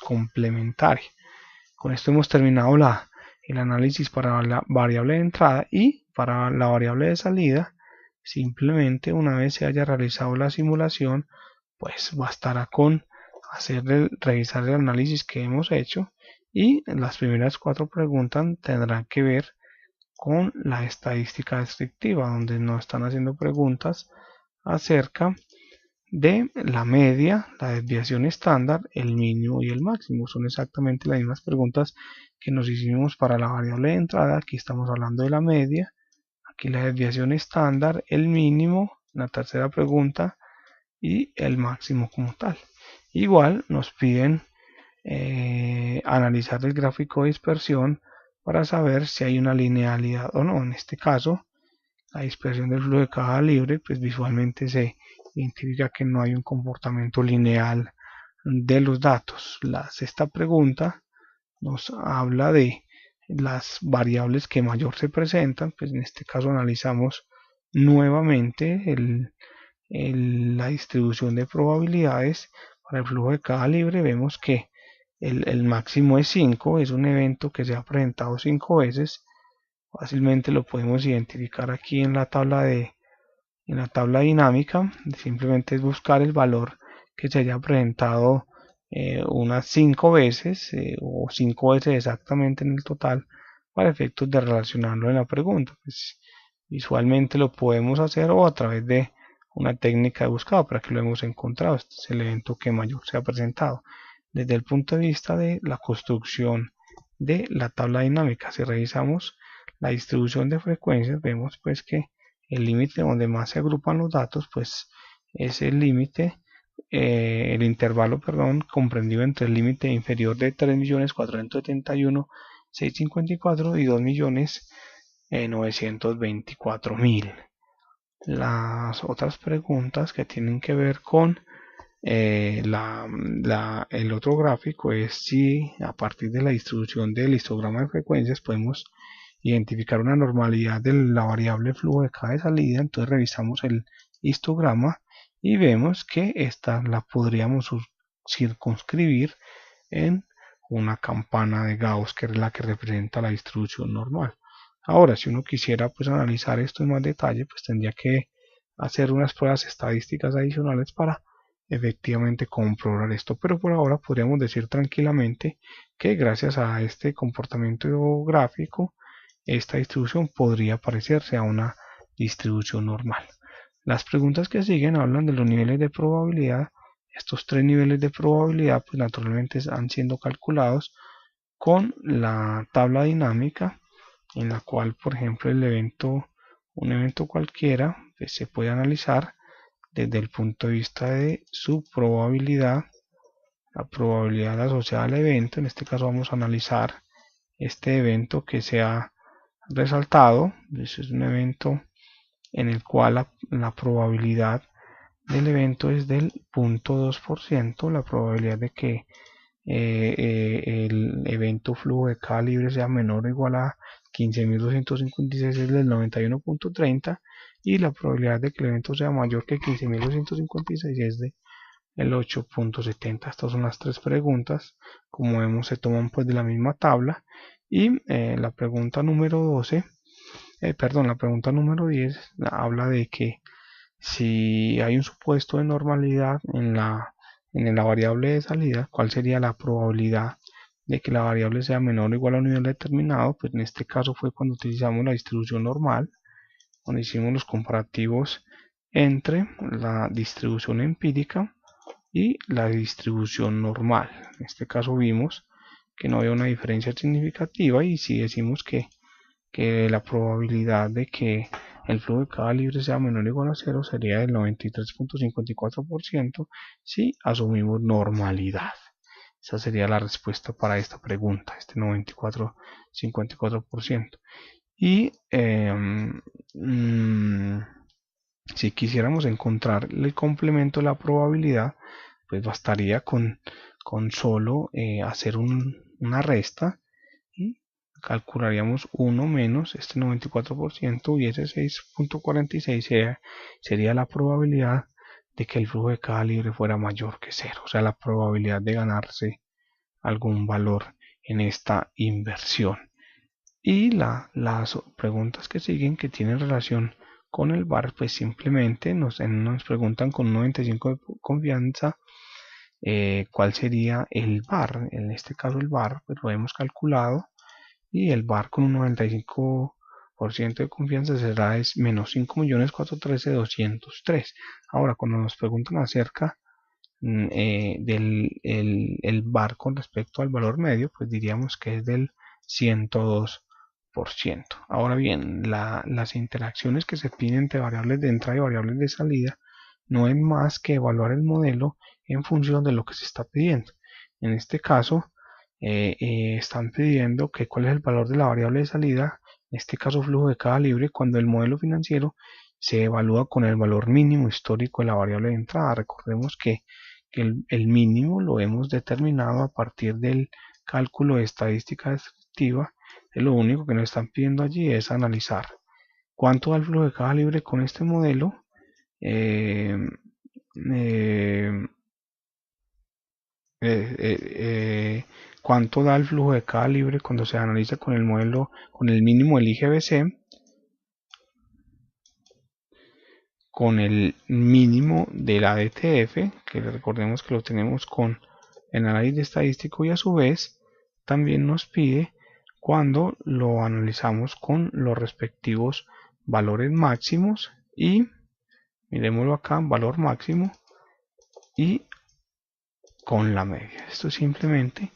complementaria. Con esto hemos terminado el análisis para la variable de entrada, y para la variable de salida simplemente una vez se haya realizado la simulación, pues bastará con revisar el análisis que hemos hecho, y las primeras 4 preguntas tendrán que ver con la estadística descriptiva, donde nos están haciendo preguntas acerca de la media, la desviación estándar, el mínimo y el máximo. Son exactamente las mismas preguntas que nos hicimos para la variable de entrada. Aquí estamos hablando de la media, aquí la desviación estándar, el mínimo, la tercera pregunta, y el máximo como tal. Igual nos piden analizar el gráfico de dispersión para saber si hay una linealidad o no. En este caso, la dispersión del flujo de caja libre, pues visualmente se identifica que no hay un comportamiento lineal de los datos. La sexta pregunta nos habla de las variables que mayor se presentan. Pues en este caso analizamos nuevamente la distribución de probabilidades para el flujo de caja libre. Vemos que el máximo es 5, es un evento que se ha presentado 5 veces. Fácilmente lo podemos identificar aquí en la tabla dinámica. Simplemente es buscar el valor que se haya presentado unas 5 veces o 5 veces exactamente en el total, para efectos de relacionarlo en la pregunta. Pues, visualmente lo podemos hacer, o a través de una técnica de buscado, para que lo hemos encontrado. Este es el evento que mayor se ha presentado. Desde el punto de vista de la construcción de la tabla dinámica, si revisamos la distribución de frecuencias, vemos pues que el límite donde más se agrupan los datos, pues es el límite, el intervalo, perdón, comprendido entre el límite inferior de 3.471.654 y 2.924.000. Las otras preguntas que tienen que ver con el otro gráfico es si a partir de la distribución del histograma de frecuencias podemos identificar una normalidad de la variable flujo de caja de salida. Entonces revisamos el histograma y vemos que esta la podríamos circunscribir en una campana de Gauss, que es la que representa la distribución normal. Ahora, si uno quisiera pues analizar esto en más detalle, pues tendría que hacer unas pruebas estadísticas adicionales para efectivamente comprobar esto, pero por ahora podríamos decir tranquilamente que gracias a este comportamiento gráfico, esta distribución podría parecerse a una distribución normal. Las preguntas que siguen hablan de los niveles de probabilidad. Estos 3 niveles de probabilidad pues naturalmente están siendo calculados con la tabla dinámica, en la cual por ejemplo un evento cualquiera pues se puede analizar desde el punto de vista de su probabilidad, la probabilidad asociada al evento. En este caso vamos a analizar este evento que se ha resaltado. Este es un evento en el cual la probabilidad del evento es del 0.2%, la probabilidad de que el evento flujo de caja libre sea menor o igual a 15.256 es del 91.30, y la probabilidad de que el evento sea mayor que 15.256 es del 8.70. Estas son las 3 preguntas. Como vemos, se toman pues de la misma tabla. Y la pregunta número 12, la pregunta número 10 habla de que si hay un supuesto de normalidad en la variable de salida, ¿cuál sería la probabilidad de que la variable sea menor o igual a un nivel determinado? Pues en este caso fue cuando utilizamos la distribución normal, cuando hicimos los comparativos entre la distribución empírica y la distribución normal. En este caso vimos que no había una diferencia significativa, y si decimos que la probabilidad de que el flujo de caja libre sea menor o igual a 0 sería del 93.54% si asumimos normalidad. Esa sería la respuesta para esta pregunta, este 94.54%. Y si quisiéramos encontrar el complemento de la probabilidad, pues bastaría con solo hacer una resta, y calcularíamos 1 menos este 94%, y ese 6.46 sería la probabilidad de que el flujo de caja libre fuera mayor que 0, o sea, la probabilidad de ganarse algún valor en esta inversión. Y las preguntas que siguen, que tienen relación con el VAR, pues simplemente nos preguntan con 95 de confianza cuál sería el VAR. En este caso el VAR pues lo hemos calculado, y el VAR con un 95% de confianza será es menos 5.413.203. Ahora, cuando nos preguntan acerca del el VAR con respecto al valor medio, pues diríamos que es del 102%. Ahora bien, las interacciones que se piden entre variables de entrada y variables de salida no es más que evaluar el modelo en función de lo que se está pidiendo. En este caso, están pidiendo que cuál es el valor de la variable de salida, en este caso flujo de caja libre, cuando el modelo financiero se evalúa con el valor mínimo histórico de la variable de entrada. Recordemos que el mínimo lo hemos determinado a partir del cálculo de estadística descriptiva. Lo único que nos están pidiendo allí es analizar cuánto da el flujo de caja libre con este modelo, eh, eh, cuánto da el flujo de caja libre cuando se analiza con el modelo, con el mínimo del IGBC, con el mínimo del ADTF, que recordemos que lo tenemos con el análisis estadístico, y a su vez también nos pide cuando lo analizamos con los respectivos valores máximos, y miremoslo acá, valor máximo y con la media. Esto es simplemente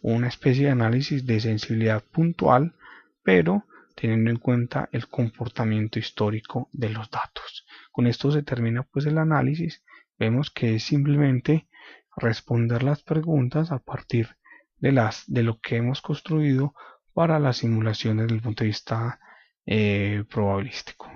una especie de análisis de sensibilidad puntual, pero teniendo en cuenta el comportamiento histórico de los datos. Con esto se termina pues el análisis. Vemos que es simplemente responder las preguntas a partir de lo que hemos construido para las simulaciones desde el punto de vista probabilístico.